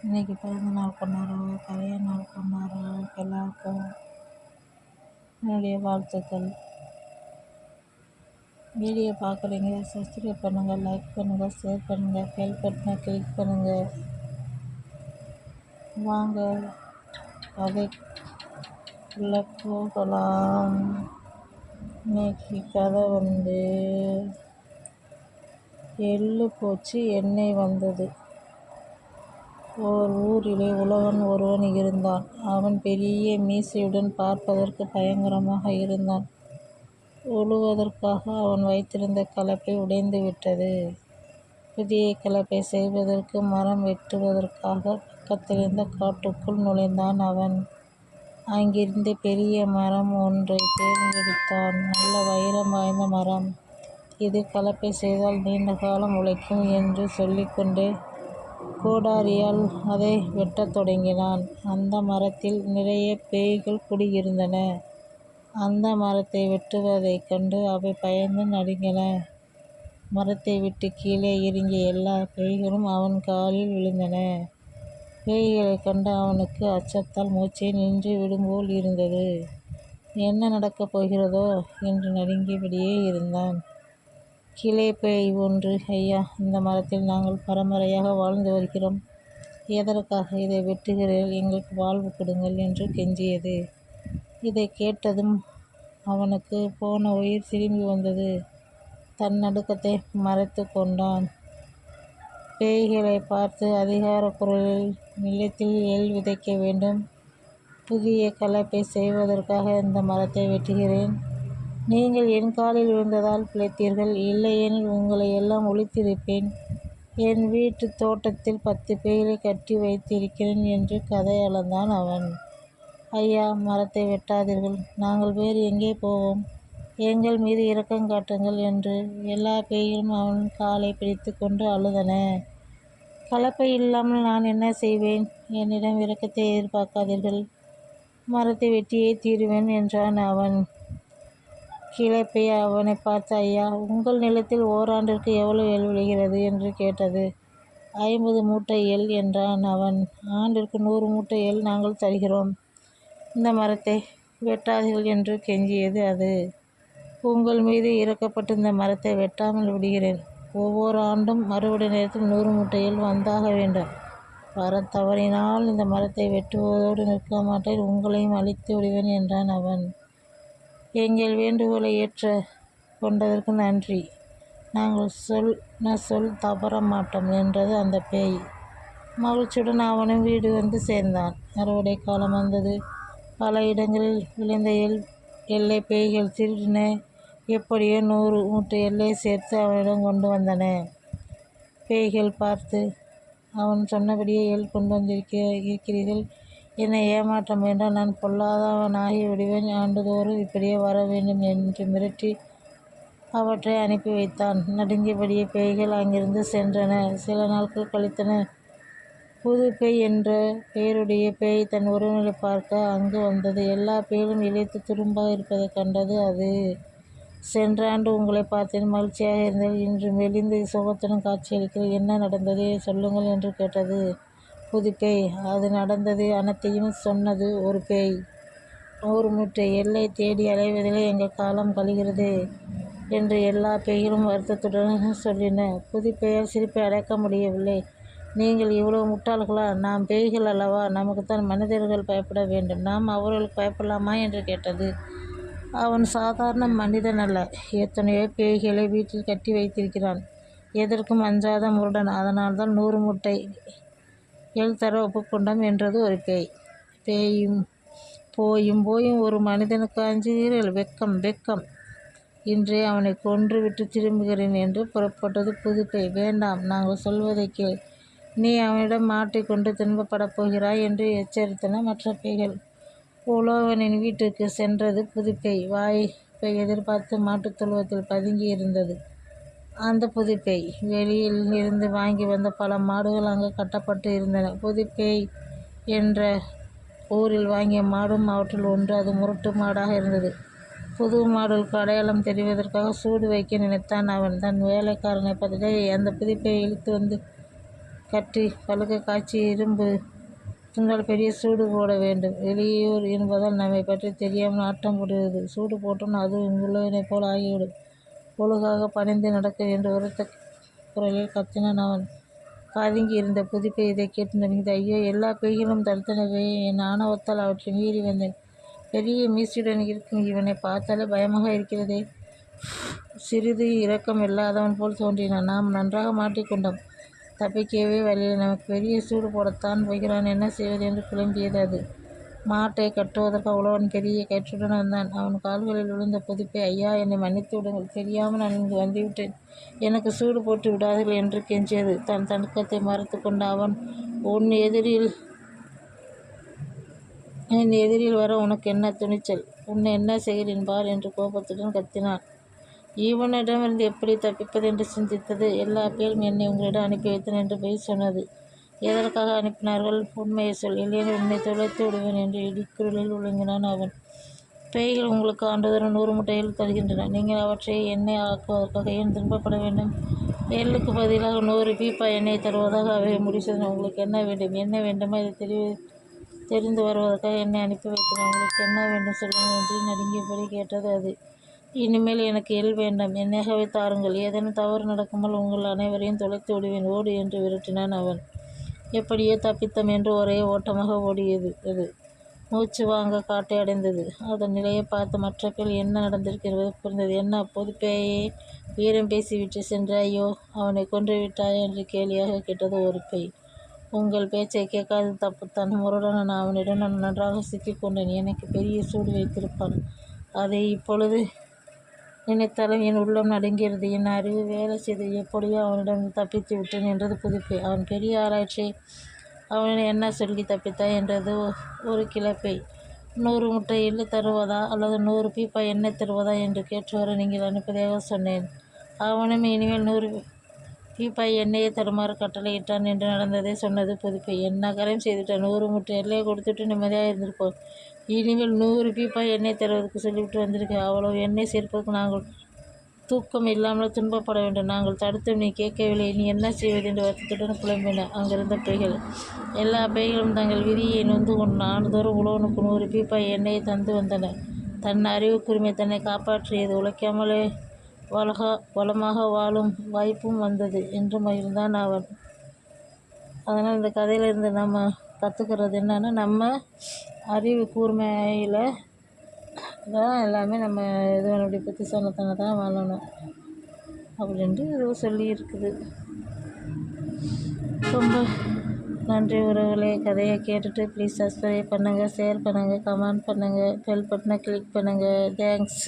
இன்றைக்கி பிறந்த நாள் கொண்டாடுறவங்க, கல்யாண நாள் கொண்டாடுறவங்களுக்கு எல்லாருக்கும் என்னுடைய வாழ்த்துக்கள். வீடியோ பார்க்குறீங்க, சப்ஸ்கிரைப் பண்ணுங்கள், லைக் பண்ணுங்கள், ஷேர் பண்ணுங்கள், பெல் பட்டனை கிளிக் பண்ணுங்கள். வாங்க கதைக்குள்ளே போகலாம். இன்னைக்கு கதை எள்ளு போச்சு எண்ணெய் வந்தது. ஓர் ஊரிலே உழவன் ஒருவன் இருந்தான். அவன் பெரிய மீசையுடன் பார்ப்பதற்கு பயங்கரமாக இருந்தான். உழுவதற்காக அவன் வைத்திருந்த கலப்பை உடைந்து விட்டது. புதிய கலப்பை செய்வதற்கு மரம் வெட்டுவதற்காக பக்கத்திலிருந்த காட்டுக்குள் நுழைந்தான் அவன். அங்கிருந்து பெரிய மரம் ஒன்றை தேர்ந்தெடுத்தான். நல்ல வைரம் வாய்ந்த மரம். இது கலப்பை செய்தால் நீண்ட காலம் உழைக்கும் என்று சொல்லிக்கொண்டே கோடாரியால் அதை வெட்டத் தொடங்கினான். அந்த மரத்தில் நிறைய பேய்கள் குடியிருந்தன. அந்த மரத்தை வெட்டுவதைக் கண்டு அவை பயந்து நடுங்கின. மரத்தை விட்டு கீழே இறங்கிய எல்லா பேய்களும் அவன் காலில் விழுந்தன. பேய்களைக் கண்டு அவனுக்கு அச்சத்தால் மூச்சை நின்று விடும்போல் இருந்தது. என்ன நடக்கப் போகிறதோ என்று நடுங்கியபடியே இருந்தான். கிளை பேய் ஒன்று, ஐயா, இந்த மரத்தில் நாங்கள் பரம்பரையாக வாழ்ந்து வருகிறோம். எதற்காக இதை வெட்டுகிறீர்கள்? எங்களுக்கு வாழ்வு கொடுங்கள் என்று கெஞ்சியது. இதை கேட்டதும் அவனுக்கு போன உயிர் திரும்பி வந்தது. தன் நடுக்கத்தை மறைத்து கொண்டான். பேய்களை பார்த்து அதிகார குரலில், நிலத்தில் எள் விதைக்க வேண்டும். புதிய கலப்பை செய்வதற்காக இந்த மரத்தை வெட்டுகிறேன். நீங்கள் என் காலில் விழுந்ததால் பிழைத்தீர்கள். இல்லையெனில் உங்களை எல்லாம் ஒழித்திருப்பேன். என் வீட்டு தோட்டத்தில் 10 பேய்களை கட்டி வைத்திருக்கிறேன் என்று கதை அளந்தான் அவன். ஐயா, மரத்தை வெட்டாதீர்கள். நாங்கள் வேறு எங்கே போவோம்? எங்கள் மீது இரக்கம் காட்டுங்கள் என்று எல்லா பேய்களும் அவன் காலை பிடித்து கொண்டு அழுதன. கலப்பை இல்லாமல் நான் என்ன செய்வேன்? என்னிடம் இரக்கத்தை எதிர்பார்க்காதீர்கள். மரத்தை வெட்டியே தீருவேன் என்றான் அவன். கிளைப்பை அவனை பார்த்து, ஐயா, உங்கள் நிலத்தில் ஓராண்டிற்கு எவ்வளவு எள் விளைகிறது என்று கேட்டது. 50 மூட்டை எள் என்றான் அவன். ஆண்டிற்கு 100 மூட்டை எள் நாங்கள் தருகிறோம். இந்த மரத்தை வெட்டாதீர்கள் என்று கெஞ்சியது அது. உங்கள் மீது இறக்கப்பட்டு இந்த மரத்தை வெட்டாமல் விடுகிறேன். ஒவ்வொரு ஆண்டும் மறுவடை நேரத்தில் 100 மூட்டை எள் வந்தாக வேண்டும். வர தவறினால் இந்த மரத்தை வெட்டுவதோடு நிற்க மாட்டேன், உங்களையும் அழித்து விடுவேன் என்றான் அவன். எங்கள் வேண்டுகோளை ஏற்ற கொண்டதற்கு நன்றி. நாங்கள் சொல் தவற மாட்டோம் என்றது அந்த பேய். மகிழ்ச்சியுடன் அவனும் வீடு வந்து சேர்ந்தான். அறுவடை காலம் வந்தது. பல இடங்களில் விளைந்த எள்ளை பேய்கள் திருடின. எப்படியோ 100 மூட்டை எள்ளை சேர்த்து அவனிடம் கொண்டு வந்தன. பேய்கள் பார்த்து, அவன் சொன்னபடியே எள் கொண்டு வந்திருக்கிறீர்கள். என்னை ஏமாற்ற முயன்றால் நான் பொல்லாதவனாகி விடுவேன். ஆண்டுதோறும் இப்படியே வர வேண்டும் என்று மிரட்டி அவற்றை அனுப்பி வைத்தான். நடுங்கியபடியே பேய்கள் அங்கிருந்து சென்றன. சில நாட்கள் கழித்தன. புது பேய் என்ற பெயருடைய பேய் தன் உறவினரை பார்க்க அங்கு வந்தது. எல்லா பேய்களும் இழைத்து துரும்பாக இருப்பதைக் கண்டது அது. சென்ற ஆண்டு உங்களை பார்த்தேன், மகிழ்ச்சியாக இருந்தேன். இன்று மெலிந்து சுகத்துடன் காட்சியளிக்கிறேன். என்ன நடந்தது? சொல்லுங்கள் என்று கேட்டது புது பேய். அது நடந்தது அனைத்தையும் சொன்னது ஒரு பேய். 100 மூட்டை எள்ளை தேடி அலைவதிலே எங்கள் காலம் கழிகிறது என்று எல்லா பேய்களும் வருத்தத்துடன் சொல்லின. புது பேயால் சிரிப்பை அடக்க முடியவில்லை. நீங்கள் இவ்வளவு முட்டாள்களா? நாம் பேய்கள் அல்லவா? நமக்குத்தான் மனிதர்கள் பயப்பட வேண்டும். நாம் அவர்களுக்கு பயப்படலாமா என்று கேட்டது. அவன் சாதாரண மனிதன் அல்ல. எத்தனையோ பேய்களை வீட்டில் கட்டி வைத்திருக்கிறான். எதற்கும் அஞ்சாத முரடன். அதனால்தான் 100 மூட்டை எள் தர ஒப்புக்கொண்டோம் என்றது ஒரு பேய். போயும் ஒரு மனிதனுக்கு அஞ்சுகிறீர்கள்? வெக்கம் வெக்கம். இன்றே அவனை கொன்று விட்டு திரும்புகிறேன் என்று புறப்பட்டது புது பேய். வேண்டாம், நாங்கள் சொல்வதை கேள். நீ அவனிடம் மாட்டிக்கொண்டு துன்பப்படப் போகிறாய் என்று எச்சரித்தன மற்ற பேய்கள். உழவனின் வீட்டுக்கு சென்றது புது பேய். வாய்ப்பை எதிர்பார்த்து மாட்டுத் தொழுவத்தில் பதுங்கி இருந்தது அந்த புது பேய். வெளியில் இருந்து வாங்கி வந்த பல மாடுகள் அங்கு கட்டப்பட்டு இருந்தன. புது பேய் என்ற ஊரில் வாங்கிய மாடும் அவற்றில் ஒன்று. அது முரட்டு மாடாக இருந்தது. புது மாடுகளுக்கு அடையாளம் தெரிவதற்காக சூடு வைக்க நினைத்தான் அவன். தன் வேலைக்காரனை பார்த்துட்டு, அந்த புது பேயை இழுத்து வந்து கட்டி பழுக்க காய்ச்சி இரும்பு துண்டால் பெரிய சூடு போட வேண்டும். வெளியூர் என்பதால் நம்மை பற்றி தெரியாமல் ஆட்டம் போடுகிறது. சூடு போட்டோம் அது இங்குள்ளவனைப் போல் ஆகிவிடும். ஒழுங்காக பணிந்து நடக்க என்று உரத்த குரலில் கத்தினான் அவன். காதுங்கி இருந்த புதுப்பை இதை கேட்டு நடுங்கியது. ஐயோ, எல்லா பேய்களும் தடுத்தனவே. என் ஆணவத்தால் அவற்றை மீறி வந்தேன். பெரிய மீசையுடன் இருக்கும் இவனை பார்த்தாலே பயமாக இருக்கிறதே. சிறிது இரக்கம் இல்லாதவன் போல் தோன்றினான். நாம் நன்றாக மாட்டிக்கொண்டோம். தப்பிக்கவே வழியில் நமக்கு பெரிய சூடு போடத்தான் போகிறான். என்ன செய்வது என்று குழம்பியது அது. மாட்டை கட்டுவதற்கு உழவன் பெரிய கயிற்றுடன் வந்தான். அவன் கால்களில் விழுந்த புதுப்பை, ஐயா, என்னை மன்னித்து விடுங்கள். தெரியாமல் நான் இங்கு வந்துவிட்டேன். எனக்கு சூடு போட்டு விடாதீர்கள் என்று கெஞ்சியது. தன் தடுக்கத்தை மறைத்து கொண்ட அவன், என் எதிரில் வர உனக்கு என்ன துணிச்சல்? உன்னை என்ன செய்கிறேன் பார் என்று கோபத்துடன் கத்தினான். இவனிடமிருந்து எப்படி தப்பிப்பது என்று சிந்தித்தது. எல்லா பேரும் என்னை உங்களிடம் அனுப்பி வைத்தேன் என்று பொய் சொன்னது. எதற்காக அனுப்பினார்கள்? உண்மையை சொல், இல்லையெனில் உன்னை தொலைத்து விடுவேன் என்று இடிக்குரலில் விளங்கினான் அவன். பேய்கள் உங்களுக்கு ஆண்டுதோறும் 100 முட்டைகள் தருகின்றன. நீங்கள் அவற்றை எண்ணெய் ஆக்குவதற்காக ஏன் துன்பப்பட வேண்டும்? எள்ளுக்கு பதிலாக 100 பீப்பா எண்ணெய் தருவதாக அவை முடிச்சது. உங்களுக்கு என்ன வேண்டும்? என்ன வேண்டுமோ இதை தெரிந்து வருவதற்காக என்னை அனுப்பி வைத்தேன். உங்களுக்கு என்ன வேண்டும் சொல்லுங்கள் என்று நடுங்கியபடி கேட்டது அது. இனிமேல் எனக்கு எள் வேண்டாம். எண்ணெயாகவே தாருங்கள். ஏதேனும் தவறு நடக்கும்போது உங்கள் அனைவரையும் தொலைத்து விடுவேன். ஓடு என்று விரட்டினான் அவன். எப்படியோ தப்பித்தம் என்று ஒரே ஓட்டமாக ஓடியது அது. மூச்சு வாங்க காட்டை அடைந்தது. அதன் நிலையை பார்த்து மற்ற பேர் என்ன நடந்திருக்கிறது புரிந்தது. என்ன, அப்போது பேயே வீரம் பேசிவிட்டு சென்ற? ஐயோ, அவனை கொன்று விட்டாயா என்று கேலியாக கேட்டது ஒரு பேய். உங்கள் பேச்சை கேட்காது தப்புத்தான். முரடனான அவனிடம் நான் நன்றாக சிக்கிக்கொண்டேன். எனக்கு பெரிய சூடு வைத்திருப்பான். அதை இப்பொழுது நினைத்தாலும் என் உள்ளம் நடுங்கிறது. என் அறிவு வேலை செய்து எப்படியோ அவனிடம் தப்பித்து விட்டேன் என்றது புதுப்பை. அவன் பெரிய ஆராய்ச்சி. அவனிடம் என்ன சொல்லி தப்பித்தாய் என்றது ஒரு கிளப்பை. 100 முட்டை எள்ளு தருவதா அல்லது 100 பீப்பா எண்ணெய் தருவதா என்று கேட்டவரை நீங்கள் அனுப்பதாக சொன்னேன். அவனும் இனிமேல் 100 பீப்பா எண்ணெயை தருமாறு கட்டளையிட்டான் என்று நடந்ததை சொன்னது புதுப்பை. என்ன காரியம் செய்துவிட்டான்? 100 முட்டை எல்லையை கொடுத்துட்டு நிம்மதியாக இருந்திருப்போம். இனிமேல் 100 பீப்பா எண்ணெய் தருவதற்கு சொல்லிவிட்டு வந்திருக்கேன். அவ்வளவு எண்ணெய் சேர்ப்பதற்கு நாங்கள் தூக்கம் இல்லாமல் துன்பப்பட வேண்டும். நாங்கள் தடுத்தும் நீ கேட்கவில்லை. நீ என்ன செய்வது என்று வருத்தத்துடன் புலம்பின அங்கிருந்த பேய்கள். எல்லா பேய்களும் தங்கள் விதியை நொந்து கொண்டு ஆண்டுதோறும் உழவனுக்கு 100 பீப்பா எண்ணெயை தந்து வந்தன. தன் அறிவுக்குரிமை தன்னை காப்பாற்றியது. உழைக்காமலே வளமாக வாழும் வாய்ப்பும் வந்தது என்று மகிழ்ந்தான் அவன். அதனால் இந்த கதையிலிருந்து நம்ம கற்றுக்கிறது என்னன்னா, நம்ம அறிவு கூர்மையில் தான் எல்லாமே நம்ம இதனுடைய புத்திசாலித்தனை தான் வாழணும் அப்படின்ட்டு இது சொல்லி இருக்குது. ரொம்ப நன்றி உறவுகளே. கதையை கேட்டுட்டு ப்ளீஸ் சப்ஸ்கிரைப் பண்ணுங்கள், ஷேர் பண்ணுங்கள், கமெண்ட் பண்ணுங்கள், பெல் பட்டனை கிளிக் பண்ணுங்கள். தேங்க்ஸ்.